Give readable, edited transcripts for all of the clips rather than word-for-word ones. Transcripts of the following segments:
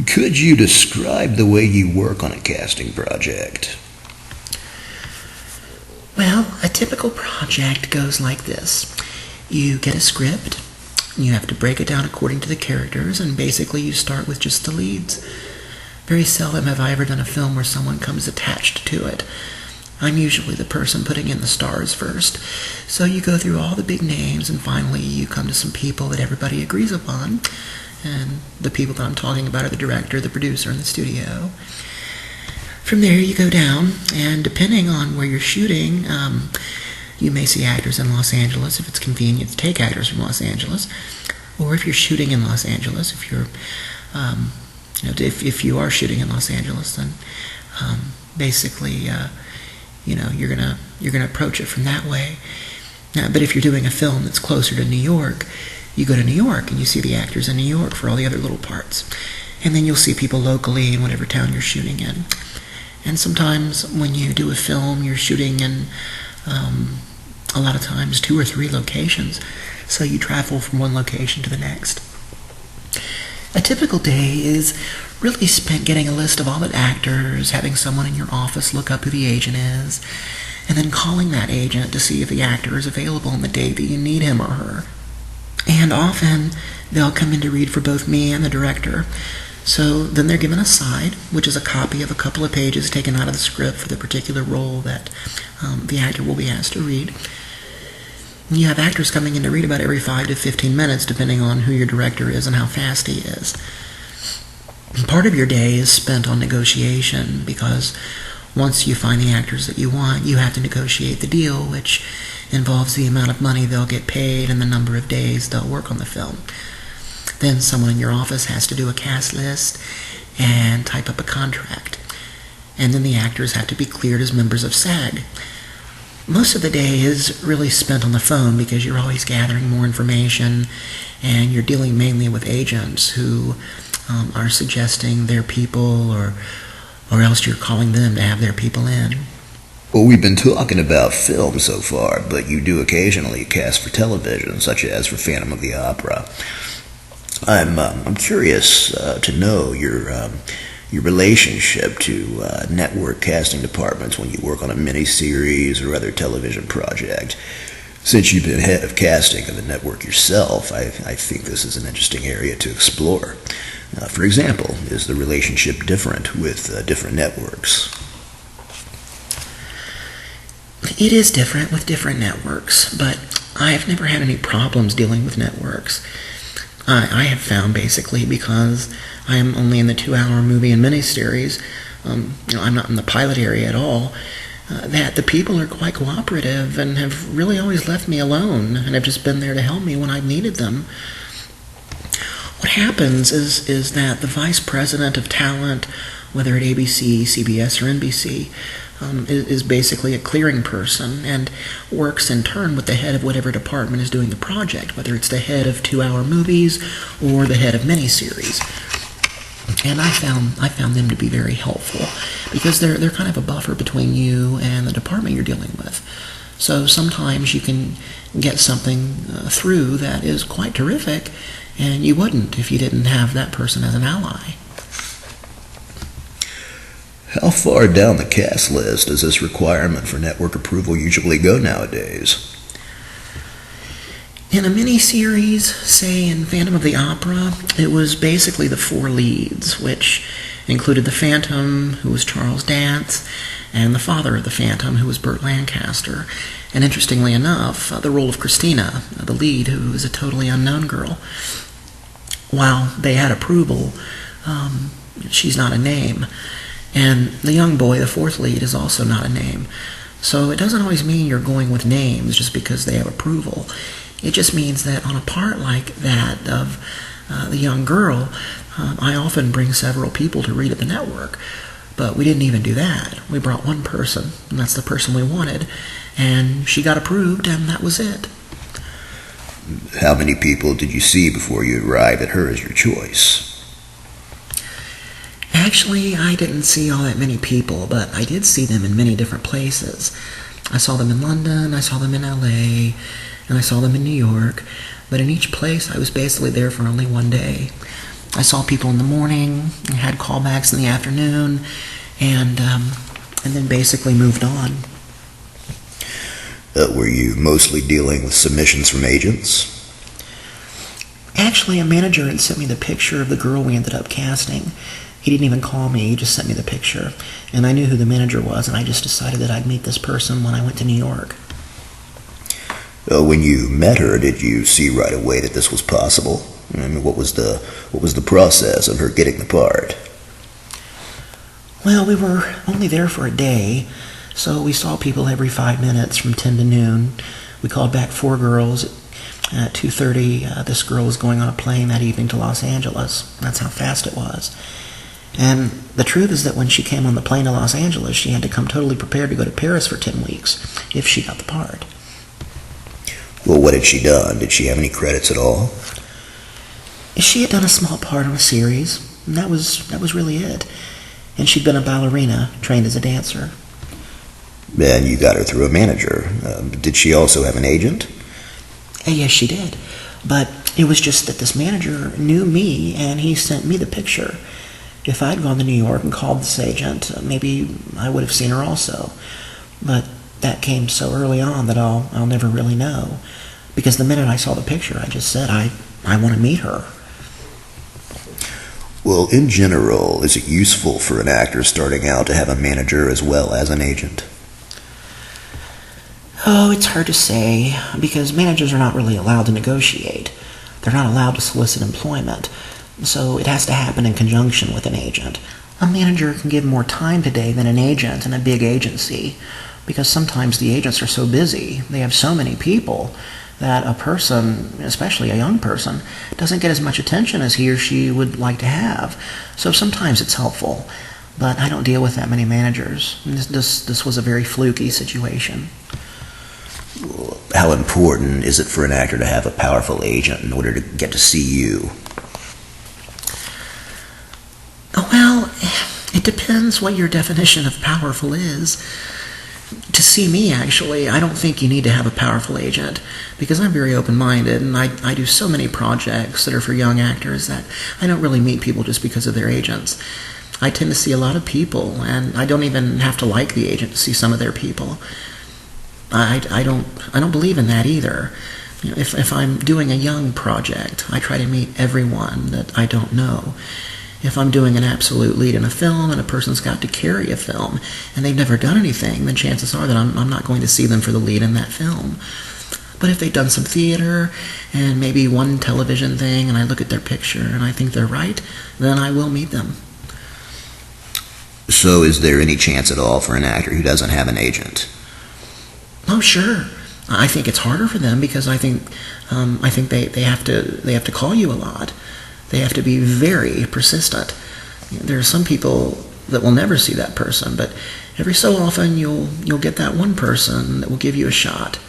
Could you describe the way you work on a casting project? Well, a typical project goes like this. You get a script, you have to break it down according to the characters, and basically you start with just the leads. Very seldom have I ever done a film where someone comes attached to it. I'm usually the person putting in the stars first. So you go through all the big names, and finally you come to some people that everybody agrees upon. And the people that I'm talking about are the director, the producer, and the studio. From there you go down, and depending on where you're shooting, you may see actors in Los Angeles if it's convenient to take actors from Los Angeles. Or if you're shooting in Los Angeles, if you are shooting in Los Angeles, then basically you're gonna approach it from that way. But if you're doing a film that's closer to New York, you go to New York and you see the actors in New York for all the other little parts. And then you'll see people locally in whatever town you're shooting in. And sometimes when you do a film, you're shooting in a lot of times 2 or 3 locations. So you travel from one location to the next. A typical day is really spent getting a list of all the actors, having someone in your office look up who the agent is, and then calling that agent to see if the actor is available on the day that you need him or her. And often they'll come in to read for both me and the director. So then they're given a side, which is a copy of a couple of pages taken out of the script for the particular role that the actor will be asked to read. You have actors coming in to read about every 5 to 15 minutes, depending on who your director is and how fast he is. And part of your day is spent on negotiation, because once you find the actors that you want, you have to negotiate the deal, which involves the amount of money they'll get paid and the number of days they'll work on the film. Then someone in your office has to do a cast list and type up a contract. And then the actors have to be cleared as members of SAG. Most of the day is really spent on the phone, because you're always gathering more information, and you're dealing mainly with agents who are suggesting their people, or else you're calling them to have their people in. Well, we've been talking about film so far, but you do occasionally cast for television, such as for Phantom of the Opera. I'm curious to know your relationship to network casting departments when you work on a miniseries or other television project. Since you've been head of casting in the network yourself, I think this is an interesting area to explore. For example, is the relationship different with different networks? It is different with different networks, but I've never had any problems dealing with networks. I have found, basically, because I am only in the 2-hour movie and miniseries, I'm not in the pilot area at all, that the people are quite cooperative and have really always left me alone and have just been there to help me when I've needed them. What happens is that the vice president of talent, whether at ABC, CBS, or NBC, is basically a clearing person and works in turn with the head of whatever department is doing the project, whether it's the head of 2-hour movies or the head of miniseries. And I found them to be very helpful, because they're kind of a buffer between you and the department you're dealing with. So sometimes you can get something through that is quite terrific, and you wouldn't if you didn't have that person as an ally. How far down the cast list does this requirement for network approval usually go nowadays? In a miniseries, say in Phantom of the Opera, it was basically the 4 leads, which included the Phantom, who was Charles Dance, and the father of the Phantom, who was Burt Lancaster. And interestingly enough, the role of Christina, the lead, who is a totally unknown girl, while they had approval, she's not a name. And the young boy, the 4th lead, is also not a name. So it doesn't always mean you're going with names just because they have approval. It just means that on a part like that of the young girl, I often bring several people to read at the network. But we didn't even do that. We brought one person, and that's the person we wanted. And she got approved, and that was it. How many people did you see before you arrived at her as your choice? Actually, I didn't see all that many people, but I did see them in many different places. I saw them in London, I saw them in LA, and I saw them in New York, but in each place I was basically there for only one day. I saw people in the morning, and had callbacks in the afternoon, and then basically moved on. Were you mostly dealing with submissions from agents? Actually, a manager had sent me the picture of the girl we ended up casting. He didn't even call me, he just sent me the picture. And I knew who the manager was, and I just decided that I'd meet this person when I went to New York. When you met her, did you see right away that this was possible? I mean, what was the process of her getting the part? Well, we were only there for a day, so we saw people every 5 minutes from 10 to noon. We called back 4 girls. At 2:30, this girl was going on a plane that evening to Los Angeles. That's how fast it was. And the truth is that when she came on the plane to Los Angeles, she had to come totally prepared to go to Paris for 10 weeks if she got the part. Well, what had she done? Did she have any credits at all? She had done a small part on a series, and that was really it. And she'd been a ballerina, trained as a dancer. And you got her through a manager. Did she also have an agent? Yes, she did. But it was just that this manager knew me, and he sent me the picture. If I'd gone to New York and called this agent, maybe I would have seen her also. But that came so early on that I'll never really know. Because the minute I saw the picture, I just said, I want to meet her. Well, in general, is it useful for an actor starting out to have a manager as well as an agent? Oh, it's hard to say, because managers are not really allowed to negotiate. They're not allowed to solicit employment, so it has to happen in conjunction with an agent. A manager can give more time today than an agent in a big agency, because sometimes the agents are so busy, they have so many people, that a person, especially a young person, doesn't get as much attention as he or she would like to have. So sometimes it's helpful, but I don't deal with that many managers. This was a very fluky situation. How important is it for an actor to have a powerful agent in order to get to see you? Well, it depends what your definition of powerful is. To see me, actually, I don't think you need to have a powerful agent, because I'm very open-minded, and I do so many projects that are for young actors that I don't really meet people just because of their agents. I tend to see a lot of people, and I don't even have to like the agent to see some of their people. I don't believe in that either. You know, if I'm doing a young project, I try to meet everyone that I don't know. If I'm doing an absolute lead in a film and a person's got to carry a film and they've never done anything, then chances are that I'm not going to see them for the lead in that film. But if they've done some theater and maybe one television thing and I look at their picture and I think they're right, then I will meet them. So is there any chance at all for an actor who doesn't have an agent? Oh, sure. I think it's harder for them because I think they have to call you a lot. They have to be very persistent. There are some people that will never see that person, but every so often you'll get that one person that will give you a shot.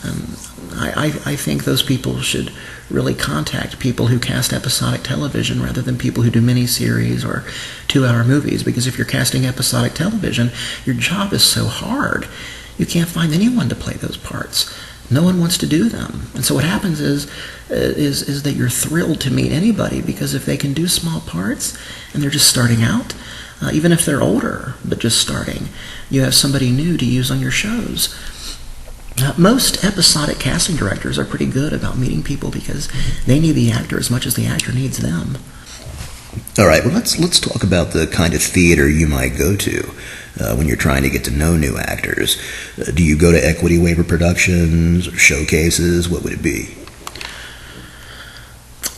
And I think those people should really contact people who cast episodic television rather than people who do miniseries or 2-hour movies, because if you're casting episodic television, your job is so hard. You can't find anyone to play those parts. No one wants to do them. And so what happens is that you're thrilled to meet anybody, because if they can do small parts and they're just starting out, even if they're older but just starting, you have somebody new to use on your shows. Most episodic casting directors are pretty good about meeting people because they need the actor as much as the actor needs them. All right, well, let's talk about the kind of theater you might go to when you're trying to get to know new actors. Do you go to equity waiver productions or showcases? What would it be?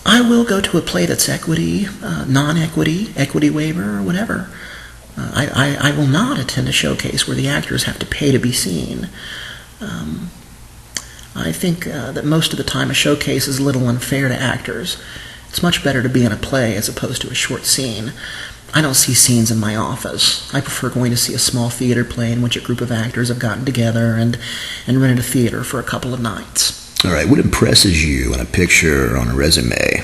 I will go to a play that's equity, non-equity, equity waiver, or whatever. I will not attend a showcase where the actors have to pay to be seen. I think that most of the time a showcase is a little unfair to actors. It's much better to be in a play as opposed to a short scene. I don't see scenes in my office. I prefer going to see a small theater play in which a group of actors have gotten together and rented a theater for a couple of nights. All right, what impresses you in a picture or on a resume?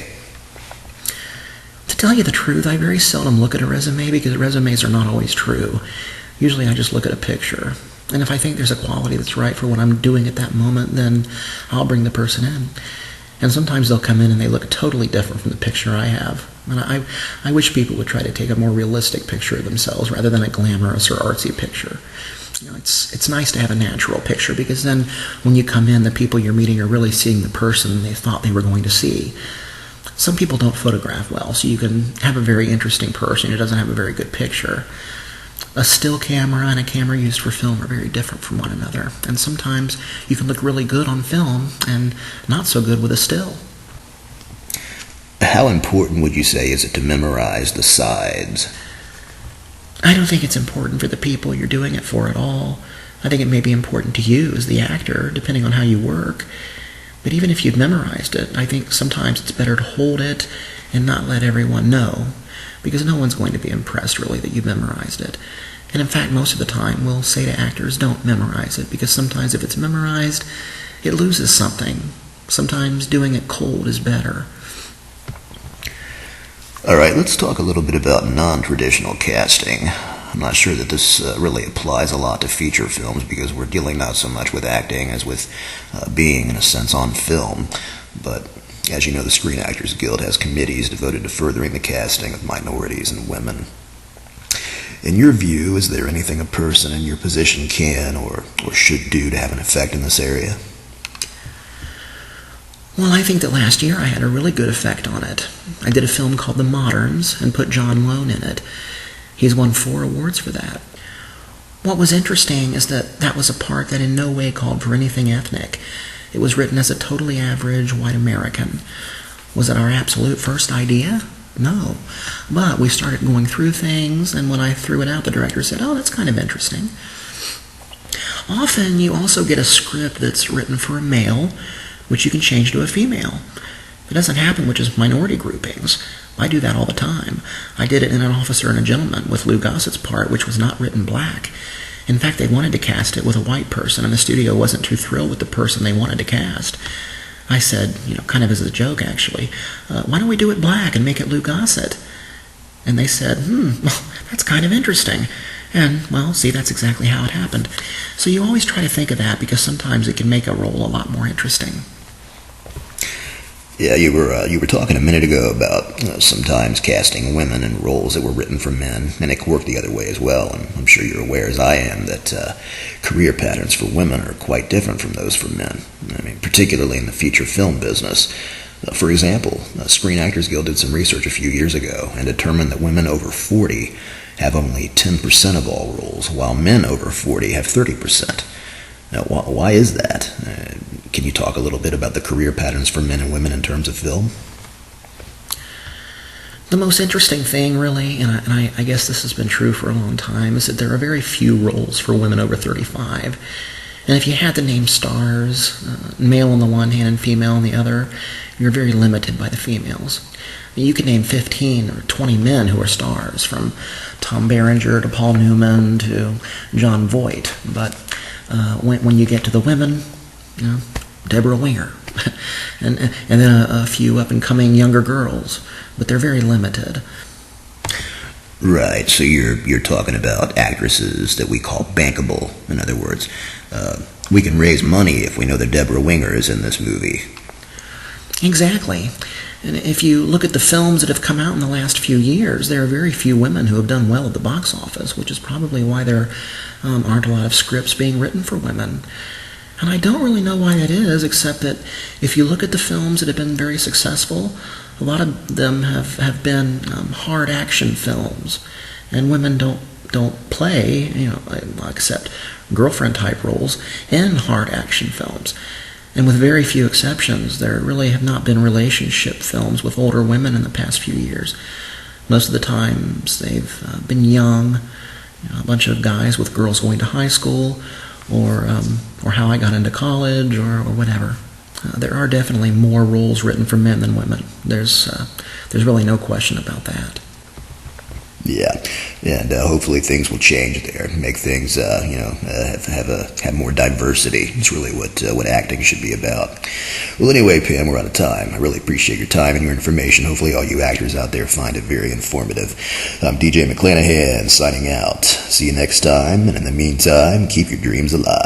To tell you the truth, I very seldom look at a resume because resumes are not always true. Usually I just look at a picture. And if I think there's a quality that's right for what I'm doing at that moment, then I'll bring the person in. And sometimes they'll come in and they look totally different from the picture I have. And I wish people would try to take a more realistic picture of themselves rather than a glamorous or artsy picture. It's nice to have a natural picture, because then when you come in, the people you're meeting are really seeing the person they thought they were going to see. Some people don't photograph well, so you can have a very interesting person who doesn't have a very good picture. A still camera and a camera used for film are very different from one another, and sometimes you can look really good on film and not so good with a still. How important would you say is it to memorize the sides? I don't think it's important for the people you're doing it for at all. I think it may be important to you as the actor, depending on how you work. But even if you've memorized it, I think sometimes it's better to hold it and not let everyone know, because no one's going to be impressed really that you've memorized it. And in fact, most of the time we'll say to actors, don't memorize it, because sometimes if it's memorized, it loses something. Sometimes doing it cold is better. All right, let's talk a little bit about non-traditional casting. I'm not sure that this really applies a lot to feature films, because we're dealing not so much with acting as with being, in a sense, on film. But as you know, the Screen Actors Guild has committees devoted to furthering the casting of minorities and women. In your view, is there anything a person in your position can or should do to have an effect in this area? Well, I think that last year I had a really good effect on it. I did a film called The Moderns and put John Lone in it. He's won 4 awards for that. What was interesting is that that was a part that in no way called for anything ethnic. It was written as a totally average white American. Was it our absolute first idea? No. But we started going through things, and when I threw it out, the director said, oh, that's kind of interesting. Often you also get a script that's written for a male, which you can change to a female. It doesn't happen with just minority groupings. I do that all the time. I did it in An Officer and a Gentleman with Lou Gossett's part, which was not written black. In fact, they wanted to cast it with a white person, and the studio wasn't too thrilled with the person they wanted to cast. I said, kind of as a joke actually, why don't we do it black and make it Lou Gossett? And they said, well, that's kind of interesting. And, well, see, that's exactly how it happened. So you always try to think of that, because sometimes it can make a role a lot more interesting. Yeah, you were talking a minute ago about sometimes casting women in roles that were written for men, and it can work the other way as well. And I'm sure you're aware, as I am, that career patterns for women are quite different from those for men. I mean, particularly in the feature film business. For example, the Screen Actors Guild did some research a few years ago and determined that women over 40 have only 10% of all roles, while men over 40 have 30%. Now, why is that? Can you talk a little bit about the career patterns for men and women in terms of film? The most interesting thing, really, and I guess this has been true for a long time, is that there are very few roles for women over 35. And if you had to name stars, male on the one hand and female on the other, you're very limited by the females. You could name 15 or 20 men who are stars, from Tom Berenger to Paul Newman to John Voight. But when you get to the women, Deborah Winger, and then a few up-and-coming younger girls, but they're very limited. Right, so you're talking about actresses that we call bankable. In other words, we can raise money if we know that Deborah Winger is in this movie. Exactly. And if you look at the films that have come out in the last few years, there are very few women who have done well at the box office, which is probably why there aren't a lot of scripts being written for women. And I don't really know why that is, except that if you look at the films that have been very successful, a lot of them have been hard action films, and women don't play, except girlfriend type roles in hard action films. And with very few exceptions, there really have not been relationship films with older women in the past few years. Most of the times they've been young, a bunch of guys with girls going to high school, or How I Got Into College, or whatever. There are definitely more roles written for men than women. There's really no question about that. Yeah, and hopefully things will change there, make things have more diversity. It's really what acting should be about. Well, anyway, Pam, we're out of time. I really appreciate your time and your information. Hopefully all you actors out there find it very informative. I'm DJ McClanahan signing out. See you next time, and in the meantime, keep your dreams alive.